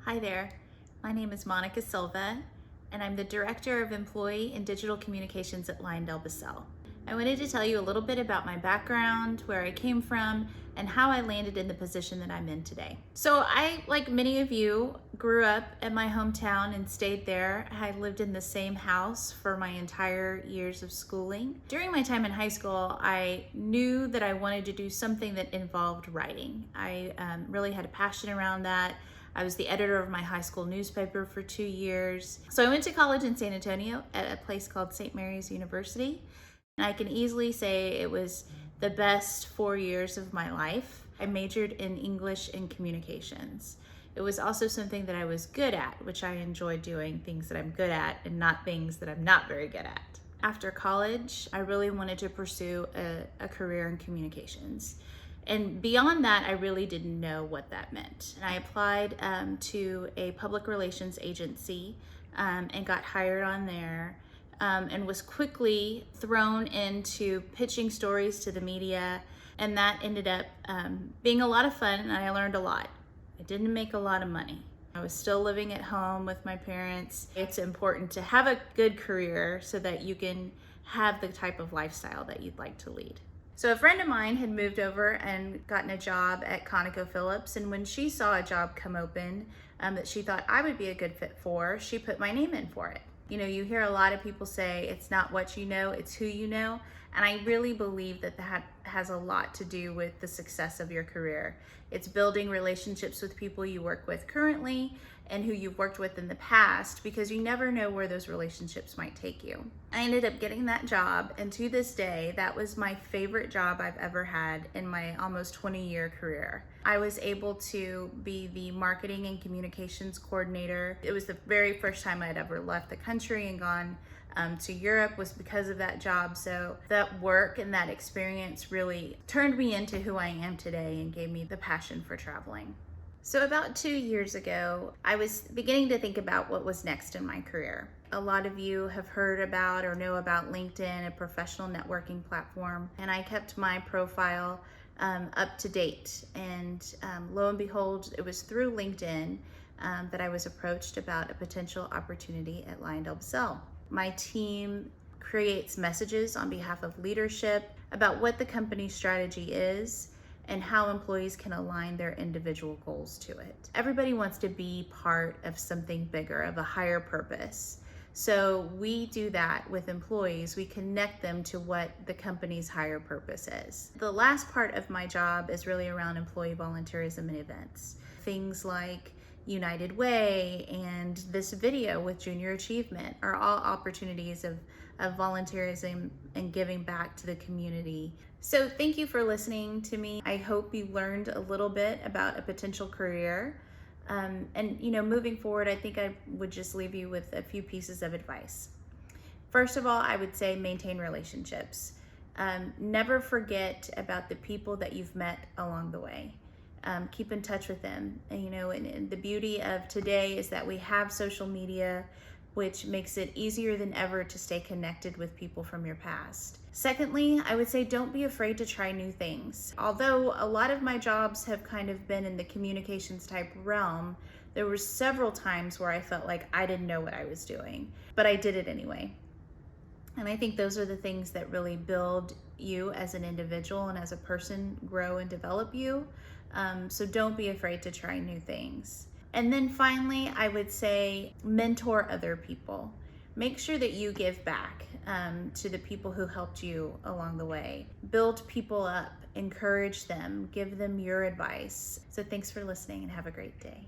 Hi there, my name is Monica Silva, and I'm the Director of Employee and Digital Communications at LyondellBasell. I wanted to tell you a little bit about my background, where I came from, and how I landed in the position that I'm in today. So I, like many of you, grew up in my hometown and stayed there. I lived in the same house for my entire years of schooling. During my time in high school, I knew that I wanted to do something that involved writing. I really had a passion around that. I was the editor of my high school newspaper for 2 years. So I went to college in San Antonio at a place called St. Mary's University. And I can easily say it was the best 4 years of my life. I majored in English and communications. It was also something that I was good at, which I enjoyed doing things that I'm good at and not things that I'm not very good at. After college, I really wanted to pursue a career in communications. And beyond that, I really didn't know what that meant. And I applied to a public relations agency and got hired on there and was quickly thrown into pitching stories to the media. And that ended up being a lot of fun, and I learned a lot. I didn't make a lot of money. I was still living at home with my parents. It's important to have a good career so that you can have the type of lifestyle that you'd like to lead. So a friend of mine had moved over and gotten a job at ConocoPhillips, and when she saw a job come open that she thought I would be a good fit for, she put my name in for it. You know, you hear a lot of people say it's not what you know, it's who you know, and I really believe that that has a lot to do with the success of your career. It's building relationships with people you work with currently and who you've worked with in the past, because you never know where those relationships might take you. I ended up getting that job, and to this day, that was my favorite job I've ever had in my almost 20-year career. I was able to be the marketing and communications coordinator. It was the very first time I'd ever left the country and gone to Europe was because of that job. So that work and that experience really turned me into who I am today and gave me the passion for traveling. So about 2 years ago, I was beginning to think about what was next in my career. A lot of you have heard about or know about LinkedIn, a professional networking platform, and I kept my profile up to date. And lo and behold, it was through LinkedIn that I was approached about a potential opportunity at LyondellBasell. My team creates messages on behalf of leadership about what the company's strategy is and how employees can align their individual goals to it. Everybody wants to be part of something bigger, of a higher purpose. So we do that with employees. We connect them to what the company's higher purpose is. The last part of my job is really around employee volunteerism and events. Things like United Way and this video with Junior Achievement are all opportunities of volunteerism and giving back to the community. So thank you for listening to me. I hope you learned a little bit about a potential career. And you know, moving forward, I think I would just leave you with a few pieces of advice. First of all, I would say maintain relationships. Never forget about the people that you've met along the way. Keep in touch with them. And, you know, and the beauty of today is that we have social media, which makes it easier than ever to stay connected with people from your past. Secondly, I would say don't be afraid to try new things. Although a lot of my jobs have kind of been in the communications type realm, there were several times where I felt like I didn't know what I was doing, but I did it anyway. And I think those are the things that really build you as an individual and as a person, grow and develop you. So don't be afraid to try new things. And then finally, I would say mentor other people. Make sure that you give back to the people who helped you along the way. Build people up, encourage them, give them your advice. So thanks for listening and have a great day.